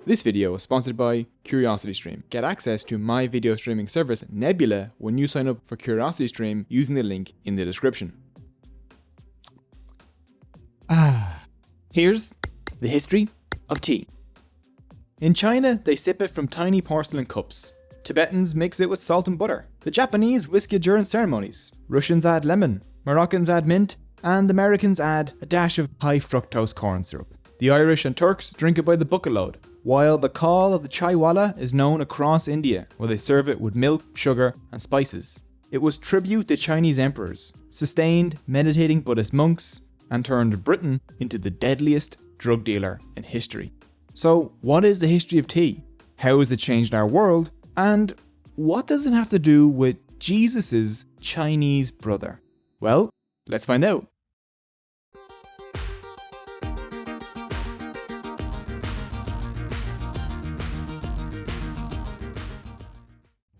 This video is sponsored by CuriosityStream. Get access to my video streaming service Nebula when you sign up for CuriosityStream using the link in the description. Here's the history of tea. In China, they sip it from tiny porcelain cups. Tibetans mix it with salt and butter. The Japanese whisk it during ceremonies. Russians add lemon. Moroccans add mint. And Americans add a dash of high fructose corn syrup. The Irish and Turks drink it by the bucket load, while the call of the Chai Wallah is known across India, where they serve it with milk, sugar, and spices. It was tribute to Chinese emperors, sustained meditating Buddhist monks, and turned Britain into the deadliest drug dealer in history. So, what is the history of tea? How has it changed our world? And what does it have to do with Jesus' Chinese brother? Well, let's find out.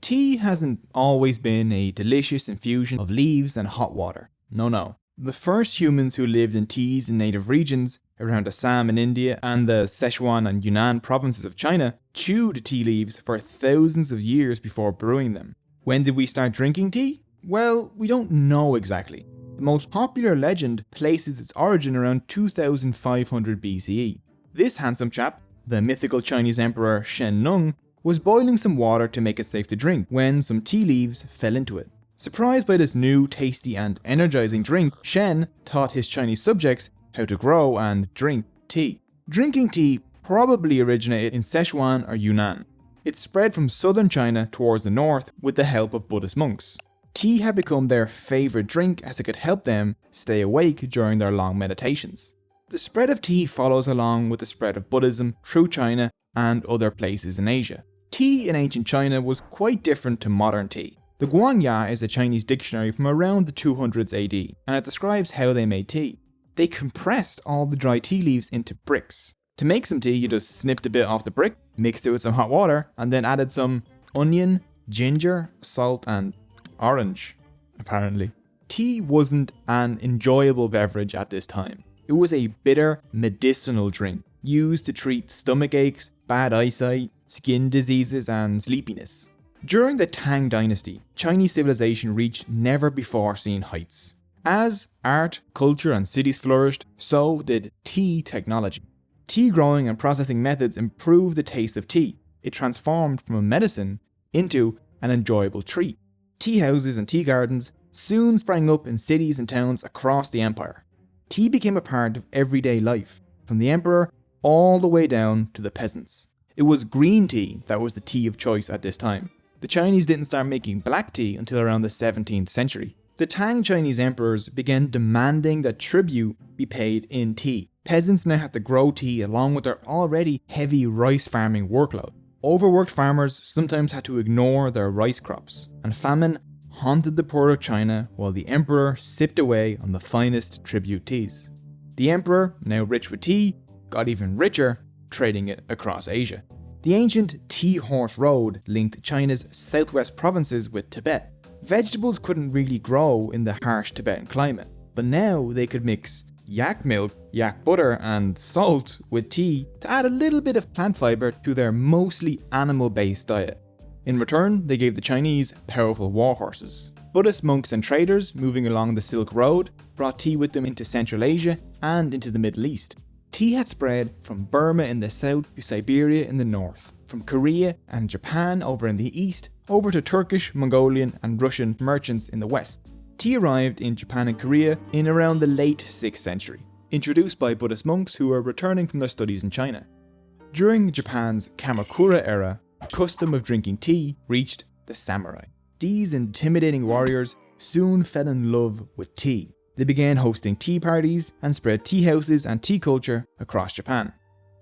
Tea hasn't always been a delicious infusion of leaves and hot water. No. The first humans who lived in teas in native regions around Assam in India and the Sichuan and Yunnan provinces of China chewed tea leaves for thousands of years before brewing them. When did we start drinking tea? Well, we don't know exactly. The most popular legend places its origin around 2500 BCE. This handsome chap, the mythical Chinese emperor Shen Nung, was boiling some water to make it safe to drink when some tea leaves fell into it. Surprised by this new, tasty and energizing drink, Shen taught his Chinese subjects how to grow and drink tea. Drinking tea probably originated in Sichuan or Yunnan. It spread from southern China towards the north with the help of Buddhist monks. Tea had become their favorite drink as it could help them stay awake during their long meditations. The spread of tea follows along with the spread of Buddhism through China and other places in Asia. Tea in ancient China was quite different to modern tea. The Guangya is a Chinese dictionary from around the 200s AD, and it describes how they made tea. They compressed all the dry tea leaves into bricks. To make some tea, you just snipped a bit off the brick, mixed it with some hot water, and then added some onion, ginger, salt, and orange, apparently. Tea wasn't an enjoyable beverage at this time. It was a bitter, medicinal drink used to treat stomach aches, bad eyesight, skin diseases, and sleepiness. During the Tang Dynasty, Chinese civilization reached never-before-seen heights. As art, culture, and cities flourished, so did tea technology. Tea growing and processing methods improved the taste of tea. It transformed from a medicine into an enjoyable treat. Tea houses and tea gardens soon sprang up in cities and towns across the empire. Tea became a part of everyday life, from the emperor all the way down to the peasants. It was green tea that was the tea of choice at this time. The Chinese didn't start making black tea until around the 17th century. The Tang Chinese emperors began demanding that tribute be paid in tea. Peasants now had to grow tea along with their already heavy rice farming workload. Overworked farmers sometimes had to ignore their rice crops, and famine haunted the poor of China while the emperor sipped away on the finest tribute teas. The emperor, now rich with tea, got even richer, trading it across Asia. The ancient Tea Horse Road linked China's southwest provinces with Tibet. Vegetables couldn't really grow in the harsh Tibetan climate, but now they could mix yak milk, yak butter, and salt with tea to add a little bit of plant fiber to their mostly animal-based diet. In return, they gave the Chinese powerful war horses. Buddhist monks and traders moving along the Silk Road brought tea with them into Central Asia and into the Middle East. Tea had spread from Burma in the south to Siberia in the north, from Korea and Japan over in the east, over to Turkish, Mongolian, and Russian merchants in the west. Tea arrived in Japan and Korea in around the late 6th century, introduced by Buddhist monks who were returning from their studies in China. During Japan's Kamakura era, the custom of drinking tea reached the samurai. These intimidating warriors soon fell in love with tea. They began hosting tea parties and spread tea houses and tea culture across Japan.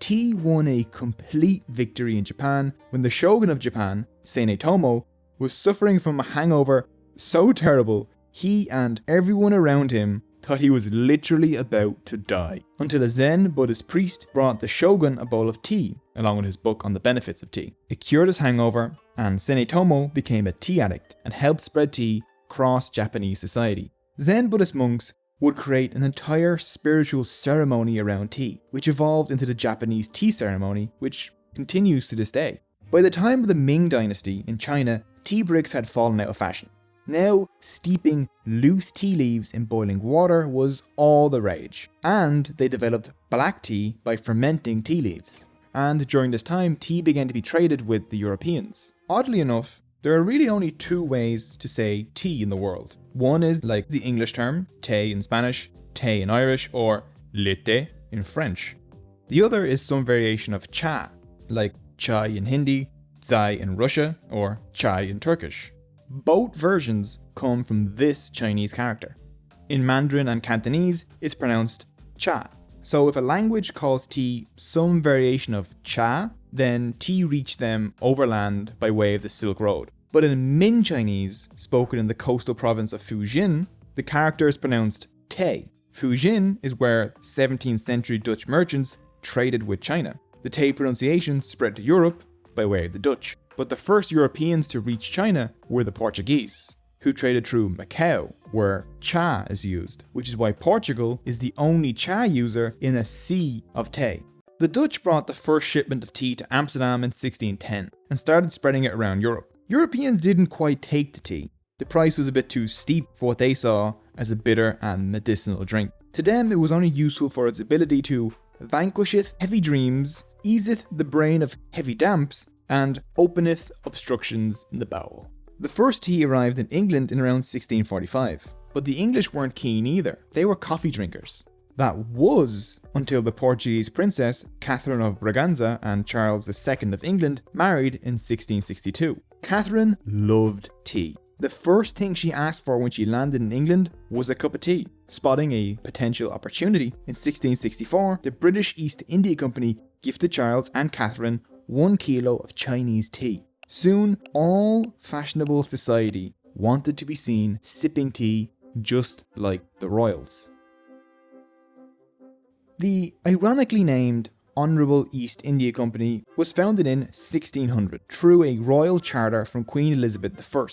Tea won a complete victory in Japan when the shogun of Japan, Seneitomo, was suffering from a hangover so terrible he and everyone around him thought he was literally about to die, until a Zen Buddhist priest brought the shogun a bowl of tea, along with his book on the benefits of tea. It cured his hangover, and Seneitomo became a tea addict and helped spread tea across Japanese society. Zen Buddhist monks would create an entire spiritual ceremony around tea, which evolved into the Japanese tea ceremony, which continues to this day. By the time of the Ming Dynasty in China, tea bricks had fallen out of fashion. Now, steeping loose tea leaves in boiling water was all the rage, and they developed black tea by fermenting tea leaves. And during this time, tea began to be traded with the Europeans. Oddly enough, there are really only two ways to say tea in the world. One is like the English term, té in Spanish, thé in Irish, or le thé in French. The other is some variation of cha, like chai in Hindi, zai in Russia, or chai in Turkish. Both versions come from this Chinese character. In Mandarin and Cantonese, it's pronounced cha. So if a language calls tea some variation of cha, then tea reached them overland by way of the Silk Road. But in Min Chinese, spoken in the coastal province of Fujian, the character is pronounced te. Fujian is where 17th century Dutch merchants traded with China. The te pronunciation spread to Europe by way of the Dutch. But the first Europeans to reach China were the Portuguese, who traded through Macau, where cha is used, which is why Portugal is the only cha user in a sea of tea. The Dutch brought the first shipment of tea to Amsterdam in 1610 and started spreading it around Europe. Europeans didn't quite take the tea. The price was a bit too steep for what they saw as a bitter and medicinal drink. To them, it was only useful for its ability to vanquisheth heavy dreams, easeth the brain of heavy damps, and openeth obstructions in the bowel. The first tea arrived in England in around 1645, but the English weren't keen either. They were coffee drinkers. That was until the Portuguese princess Catherine of Braganza and Charles II of England married in 1662. Catherine loved tea. The first thing she asked for when she landed in England was a cup of tea. Spotting a potential opportunity, in 1664, the British East India Company gifted Charles and Catherine 1 kilo of Chinese tea. Soon, all fashionable society wanted to be seen sipping tea just like the royals. The ironically named Honourable East India Company was founded in 1600 through a royal charter from Queen Elizabeth I.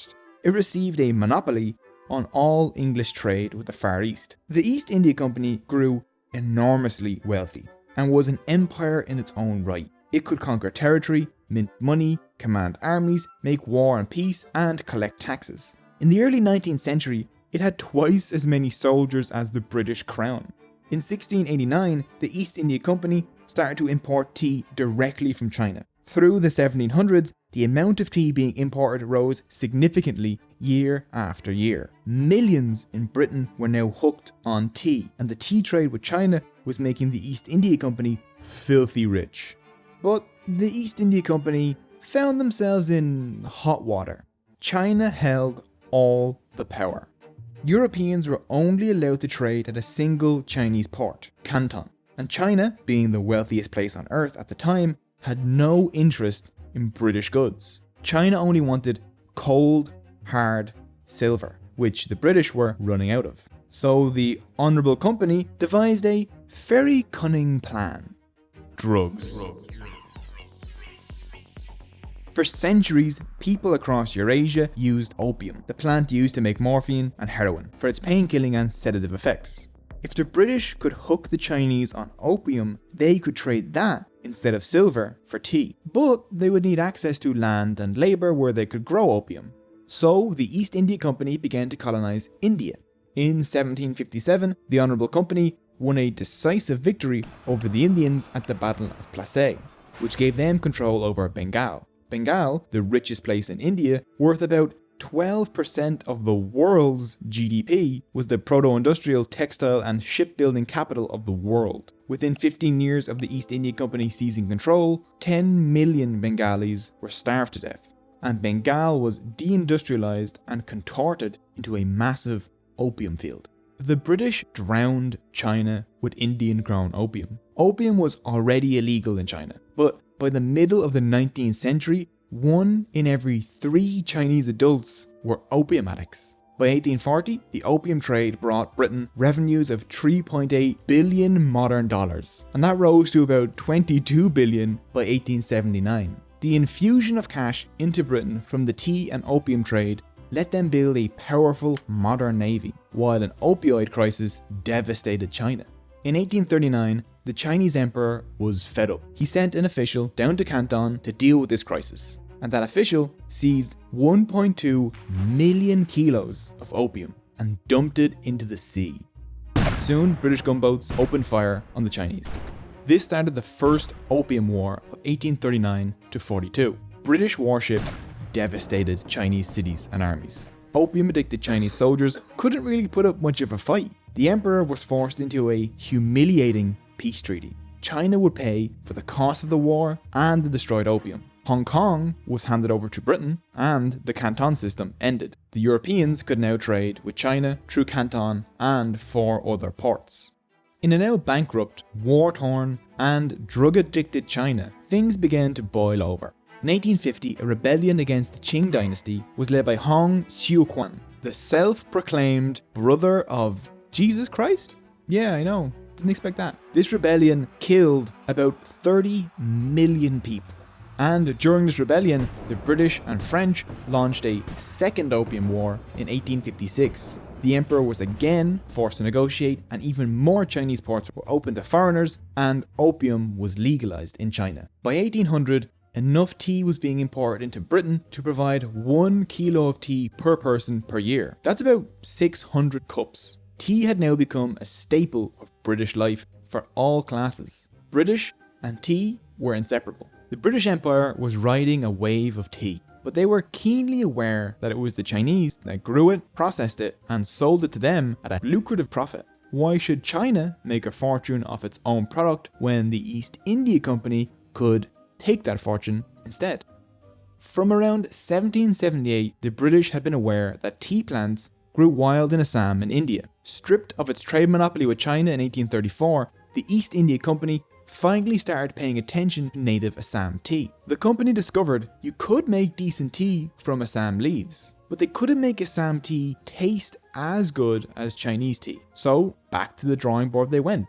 It received a monopoly on all English trade with the Far East. The East India Company grew enormously wealthy and was an empire in its own right. It could conquer territory, mint money, command armies, make war and peace, and collect taxes. In the early 19th century, it had twice as many soldiers as the British Crown. In 1689, the East India Company started to import tea directly from China. Through the 1700s, the amount of tea being imported rose significantly year after year. Millions in Britain were now hooked on tea, and the tea trade with China was making the East India Company filthy rich. But the East India Company found themselves in hot water. China held all the power. Europeans were only allowed to trade at a single Chinese port, Canton, and China, being the wealthiest place on earth at the time, had no interest in British goods. China only wanted cold, hard silver, which the British were running out of. So the Honourable Company devised a very cunning plan. Drugs. For centuries, people across Eurasia used opium, the plant used to make morphine and heroin, for its painkilling and sedative effects. If the British could hook the Chinese on opium, they could trade that instead of silver for tea. But they would need access to land and labour where they could grow opium. So the East India Company began to colonise India. In 1757, the Honourable Company won a decisive victory over the Indians at the Battle of Plassey, which gave them control over Bengal. Bengal, the richest place in India, worth about 12% of the world's GDP, was the proto-industrial, textile and shipbuilding capital of the world. Within 15 years of the East India Company seizing control, 10 million Bengalis were starved to death, and Bengal was deindustrialized and contorted into a massive opium field. The British drowned China with Indian-grown opium. Opium was already illegal in China, but by the middle of the 19th century, 1 in every 3 Chinese adults were opium addicts. By 1840, the opium trade brought Britain revenues of 3.8 billion modern dollars, and that rose to about 22 billion by 1879. The infusion of cash into Britain from the tea and opium trade let them build a powerful modern navy, while an opioid crisis devastated China. In 1839, the Chinese emperor was fed up. He sent an official down to Canton to deal with this crisis, and that official seized 1.2 million kilos of opium and dumped it into the sea. Soon, British gunboats opened fire on the Chinese. This started the First Opium War of 1839 to 42. British warships devastated Chinese cities and armies. Opium-addicted Chinese soldiers couldn't really put up much of a fight. The emperor was forced into a humiliating peace treaty. China would pay for the cost of the war and the destroyed opium. Hong Kong was handed over to Britain, and the Canton system ended. The Europeans could now trade with China through Canton and 4 other ports. In a now bankrupt, war-torn, and drug-addicted China, things began to boil over. In 1850, a rebellion against the Qing dynasty was led by Hong Xiuquan, the self-proclaimed brother of Jesus Christ? Yeah, I know. Didn't expect that. This rebellion killed about 30 million people. And during this rebellion, the British and French launched a second Opium War in 1856. The emperor was again forced to negotiate, and even more Chinese ports were open to foreigners, and opium was legalized in China. By 1800, enough tea was being imported into Britain to provide 1 kilo of tea per person per year. That's about 600 cups. Tea had now become a staple of British life for all classes. British and tea were inseparable. The British Empire was riding a wave of tea, but they were keenly aware that it was the Chinese that grew it, processed it, and sold it to them at a lucrative profit. Why should China make a fortune off its own product when the East India Company could take that fortune instead? From around 1778, the British had been aware that tea plants grew wild in Assam in India. Stripped of its trade monopoly with China in 1834, the East India Company finally started paying attention to native Assam tea. The company discovered you could make decent tea from Assam leaves, but they couldn't make Assam tea taste as good as Chinese tea. So back to the drawing board they went.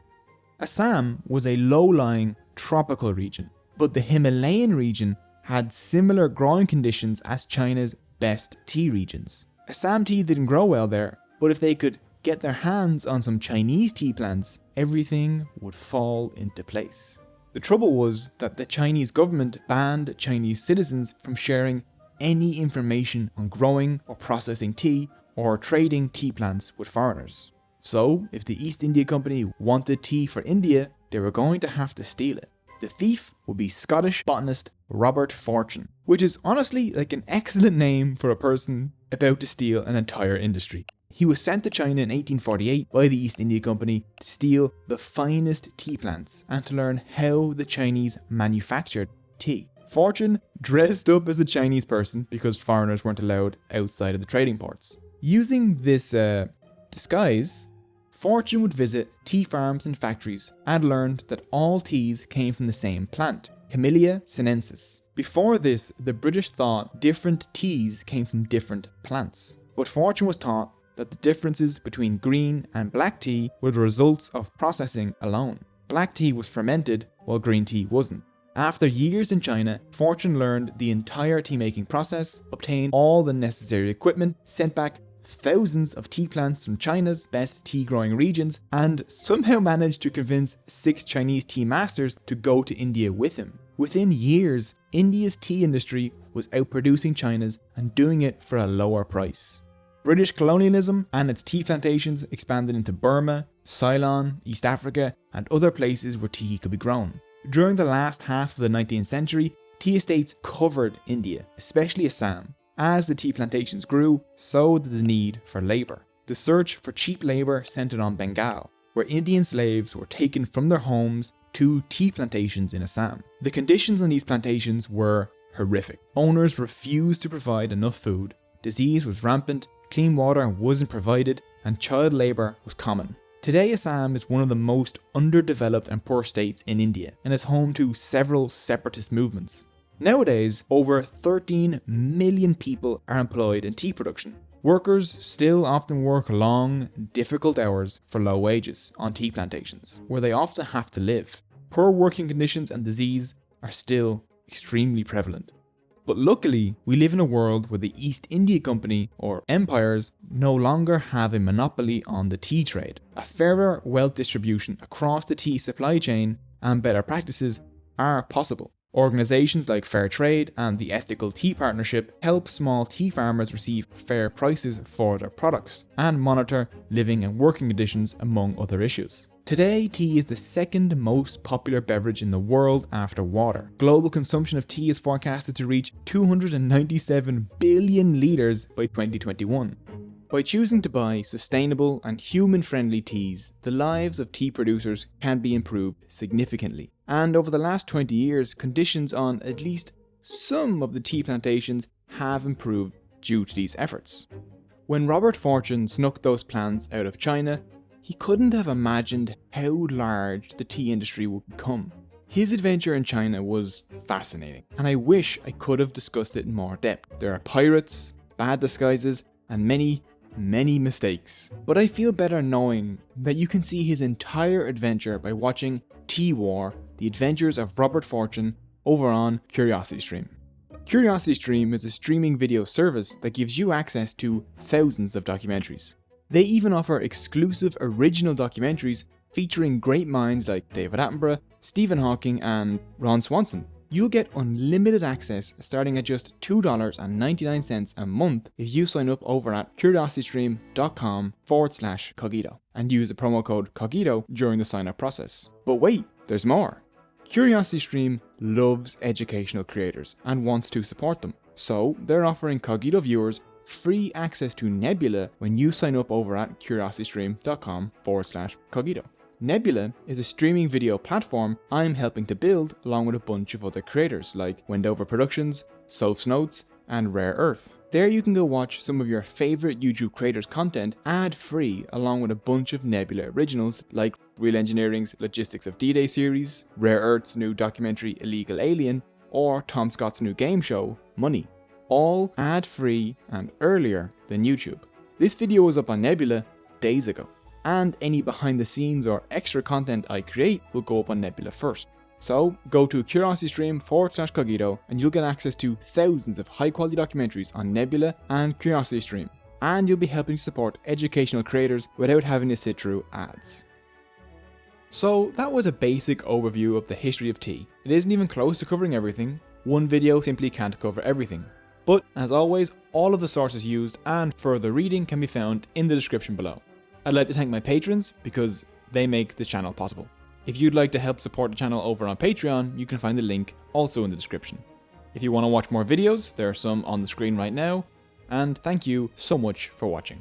Assam was a low-lying tropical region, but the Himalayan region had similar growing conditions as China's best tea regions. Assam tea didn't grow well there, but if they could get their hands on some Chinese tea plants, everything would fall into place. The trouble was that the Chinese government banned Chinese citizens from sharing any information on growing or processing tea or trading tea plants with foreigners. So, if the East India Company wanted tea for India, they were going to have to steal it. The thief would be Scottish botanist Robert Fortune, which is honestly like an excellent name for a person about to steal an entire industry. He was sent to China in 1848 by the East India Company to steal the finest tea plants and to learn how the Chinese manufactured tea. Fortune dressed up as a Chinese person because foreigners weren't allowed outside of the trading ports. Using this disguise, Fortune would visit tea farms and factories and learned that all teas came from the same plant, Camellia sinensis. Before this, the British thought different teas came from different plants, but Fortune was taught that the differences between green and black tea were the results of processing alone. Black tea was fermented while green tea wasn't. After years in China, Fortune learned the entire tea making process, obtained all the necessary equipment, sent back thousands of tea plants from China's best tea growing regions, and somehow managed to convince 6 Chinese tea masters to go to India with him. Within years, India's tea industry was outproducing China's and doing it for a lower price. British colonialism and its tea plantations expanded into Burma, Ceylon, East Africa, and other places where tea could be grown. During the last half of the 19th century, tea estates covered India, especially Assam. As the tea plantations grew, so did the need for labour. The search for cheap labour centred on Bengal, where Indian slaves were taken from their homes to tea plantations in Assam. The conditions on these plantations were horrific. Owners refused to provide enough food, disease was rampant, clean water wasn't provided, and child labour was common. Today, Assam is one of the most underdeveloped and poor states in India, and is home to several separatist movements. Nowadays, over 13 million people are employed in tea production. Workers still often work long, difficult hours for low wages on tea plantations, where they often have to live. Poor working conditions and disease are still extremely prevalent. But luckily, we live in a world where the East India Company, or empires, no longer have a monopoly on the tea trade. A fairer wealth distribution across the tea supply chain and better practices are possible. Organisations like Fair Trade and the Ethical Tea Partnership help small tea farmers receive fair prices for their products and monitor living and working conditions, among other issues. Today, tea is the second most popular beverage in the world after water. Global consumption of tea is forecasted to reach 297 billion litres by 2021. By choosing to buy sustainable and human-friendly teas, the lives of tea producers can be improved significantly. And over the last 20 years, conditions on at least some of the tea plantations have improved due to these efforts. When Robert Fortune snuck those plants out of China, he couldn't have imagined how large the tea industry would become. His adventure in China was fascinating, and I wish I could have discussed it in more depth. There are pirates, bad disguises, and many mistakes. But I feel better knowing that you can see his entire adventure by watching Tea War, The Adventures of Robert Fortune, over on CuriosityStream. CuriosityStream is a streaming video service that gives you access to thousands of documentaries. They even offer exclusive original documentaries featuring great minds like David Attenborough, Stephen Hawking, and Ron Swanson. You'll get unlimited access starting at just $2.99 a month if you sign up over at curiositystream.com/Cogito and use the promo code Cogito during the sign up process. But wait, there's more. CuriosityStream loves educational creators and wants to support them. So they're offering Cogito viewers free access to Nebula when you sign up over at curiositystream.com/Cogito. Nebula is a streaming video platform I'm helping to build along with a bunch of other creators like Wendover Productions, Soph's Notes, and Rare Earth. There you can go watch some of your favourite YouTube creators' content ad-free along with a bunch of Nebula originals like Real Engineering's Logistics of D-Day series, Rare Earth's new documentary Illegal Alien, or Tom Scott's new game show, Money. All ad-free and earlier than YouTube. This video was up on Nebula days ago, and any behind the scenes or extra content I create will go up on Nebula first. So go to curiositystream.com/Cogito and you'll get access to thousands of high quality documentaries on Nebula and CuriosityStream, and you'll be helping to support educational creators without having to sit through ads. So that was a basic overview of the history of tea. It isn't even close to covering everything. One video simply can't cover everything. But, as always, all of the sources used and further reading can be found in the description below. I'd like to thank my patrons because they make this channel possible. If you'd like to help support the channel over on Patreon, you can find the link also in the description. If you want to watch more videos, there are some on the screen right now, and thank you so much for watching.